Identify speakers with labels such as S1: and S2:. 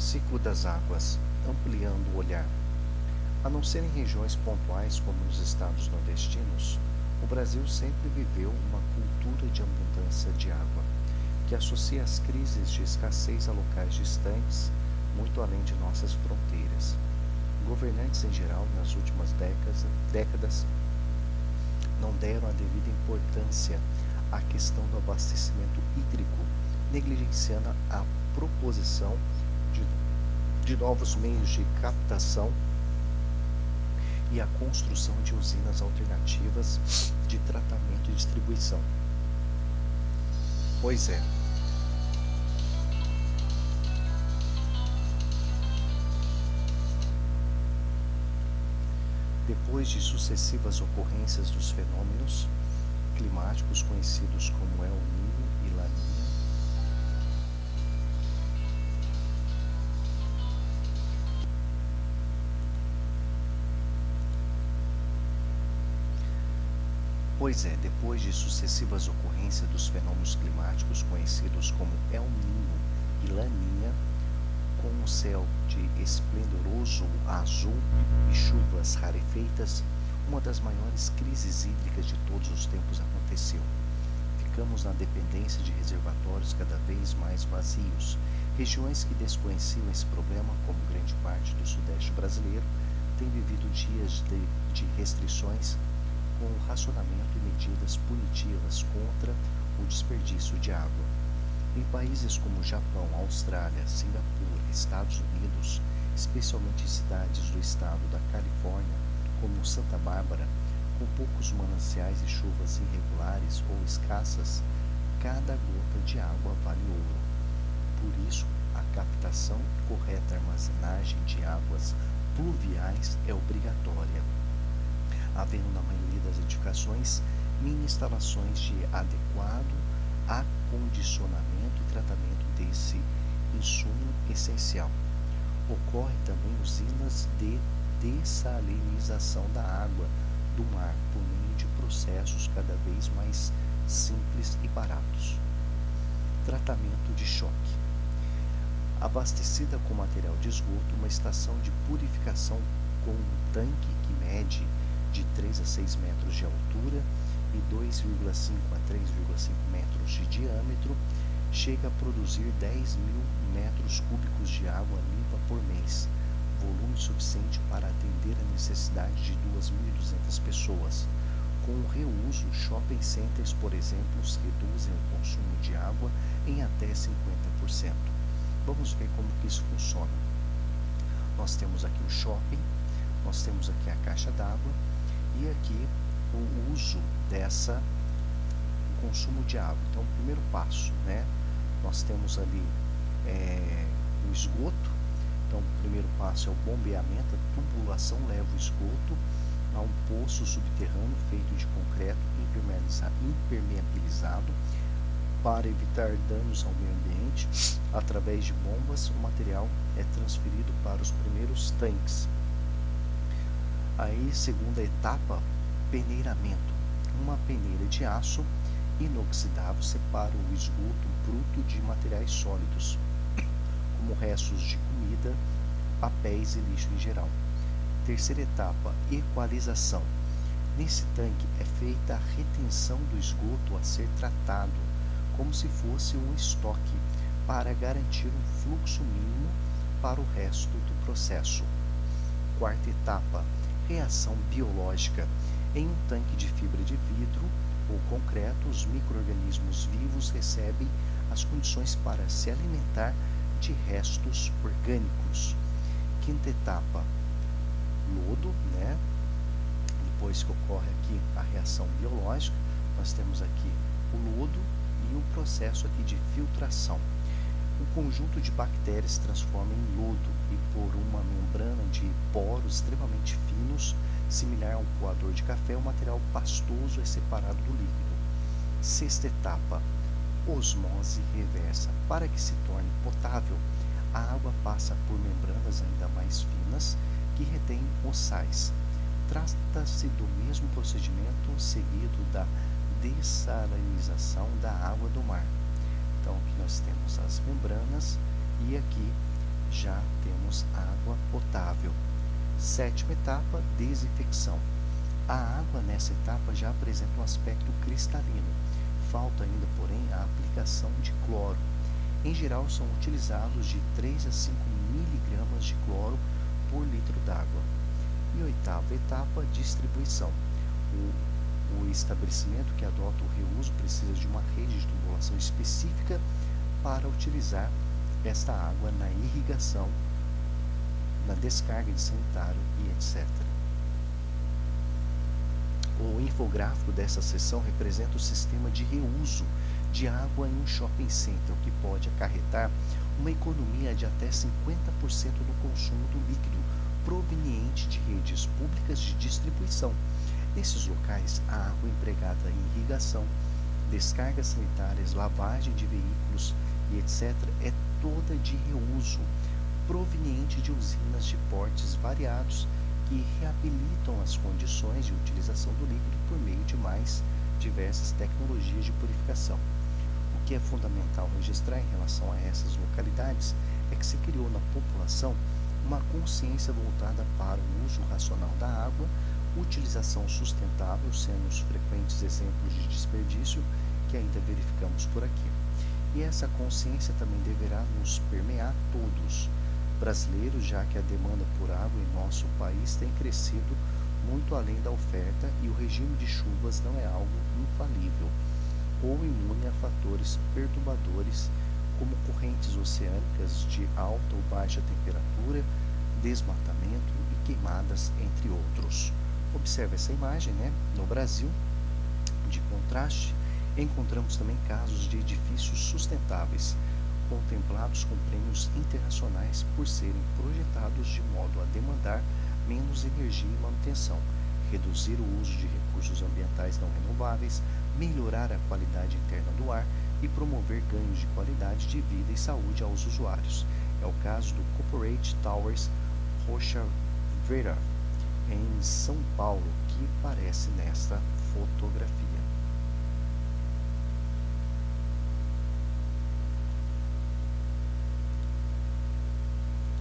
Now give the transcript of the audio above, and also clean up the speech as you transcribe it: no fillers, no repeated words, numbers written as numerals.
S1: Ciclo das águas, ampliando o olhar. A não ser em regiões pontuais como nos estados nordestinos, o Brasil sempre viveu uma cultura de abundância de água, que associa as crises de escassez a locais distantes, muito além de nossas fronteiras. Governantes em geral, nas últimas décadas não deram a devida importância à questão do abastecimento hídrico, negligenciando a proposição de, de novos meios de captação e a construção de usinas alternativas de tratamento e distribuição. Pois é, depois de sucessivas ocorrências dos fenômenos climáticos conhecidos como El Niño e La Niña, depois de sucessivas ocorrências dos fenômenos climáticos conhecidos como El Niño e La Niña, com um céu de esplendoroso azul e chuvas rarefeitas, uma das maiores crises hídricas de todos os tempos aconteceu. Ficamos na dependência de reservatórios cada vez mais vazios. Regiões que desconheciam esse problema, como grande parte do sudeste brasileiro, têm vivido dias de restrições com o racionamento e medidas punitivas contra o desperdício de água. Em países como Japão, Austrália, Singapura, Estados Unidos, especialmente em cidades do estado da Califórnia, como Santa Bárbara, com poucos mananciais e chuvas irregulares ou escassas, cada gota de água vale ouro. Por isso, a captação e correta armazenagem de águas pluviais é obrigatória, havendo na maioria das edificações mini instalações de adequado acondicionamento e tratamento desse insumo essencial. Ocorre também usinas de dessalinização da água do mar por meio de processos cada vez mais simples e baratos. Tratamento de choque. Abastecida com material de esgoto, uma estação de purificação com um tanque que mede de 3 a 6 metros de altura e 2,5 a 3,5 metros de diâmetro, chega a produzir 10 mil metros cúbicos de água limpa por mês, volume suficiente para atender a necessidade de 2.200 pessoas. Com o reuso, shopping centers, por exemplo, reduzem o consumo de água em até 50%. Vamos ver como que isso funciona. Nós temos aqui o shopping, nós temos aqui a caixa d'água e aqui o uso o consumo de água. Então, o primeiro passo, nós temos ali o esgoto. Então, o primeiro passo é o bombeamento. A tubulação leva o esgoto a um poço subterrâneo feito de concreto impermeabilizado para evitar danos ao meio ambiente. Através de bombas, o material é transferido para os primeiros tanques. Aí, segunda etapa, peneiramento. Uma peneira de aço inoxidável separa o esgoto bruto de materiais sólidos, como restos de comida, papéis e lixo em geral. Terceira etapa, equalização. Nesse tanque é feita a retenção do esgoto a ser tratado, como se fosse um estoque, para garantir um fluxo mínimo para o resto do processo. Quarta etapa, reação biológica. Em um tanque de fibra de vidro ou concreto, os micro-organismos vivos recebem as condições para se alimentar de restos orgânicos. Quinta etapa, lodo, Depois que ocorre aqui a reação biológica, nós temos aqui o lodo e o processo aqui de filtração. Um conjunto de bactérias se transforma em lodo e por uma membrana de poros extremamente finos, similar a um coador de café, o material pastoso é separado do líquido. Sexta etapa, osmose reversa. Para que se torne potável, a água passa por membranas ainda mais finas que retêm os sais. Trata-se do mesmo procedimento seguido da dessalinização da água do mar. Então aqui nós temos as membranas e aqui já temos água potável. Sétima etapa, desinfecção. A água nessa etapa já apresenta um aspecto cristalino. Falta ainda, porém, a aplicação de cloro. Em geral, são utilizados de 3 a 5 miligramas de cloro por litro d'água. E oitava etapa, distribuição. O estabelecimento que adota o reuso precisa de uma rede de tubulação específica para utilizar esta água na irrigação, na descarga de sanitário e etc. O infográfico dessa seção representa o sistema de reuso de água em um shopping center, o que pode acarretar uma economia de até 50% no consumo do líquido proveniente de redes públicas de distribuição. Nesses locais, a água empregada em irrigação, descargas sanitárias, lavagem de veículos e etc. é toda de reuso, proveniente de usinas de portes variados que reabilitam as condições de utilização do líquido por meio de mais diversas tecnologias de purificação. O que é fundamental registrar em relação a essas localidades é que se criou na população uma consciência voltada para o uso racional da água, utilização sustentável, sendo os frequentes exemplos de desperdício que ainda verificamos por aqui. E essa consciência também deverá nos permear todos, brasileiros, já que a demanda por água em nosso país tem crescido muito além da oferta e o regime de chuvas não é algo infalível ou imune a fatores perturbadores como correntes oceânicas de alta ou baixa temperatura, desmatamento e queimadas, entre outros. Observe essa imagem, né? No Brasil, de contraste, encontramos também casos de edifícios sustentáveis, contemplados com prêmios internacionais por serem projetados de modo a demandar menos energia e manutenção, reduzir o uso de recursos ambientais não renováveis, melhorar a qualidade interna do ar e promover ganhos de qualidade de vida e saúde aos usuários. É o caso do Corporate Towers Rocha Vera, em São Paulo, que aparece nesta fotografia.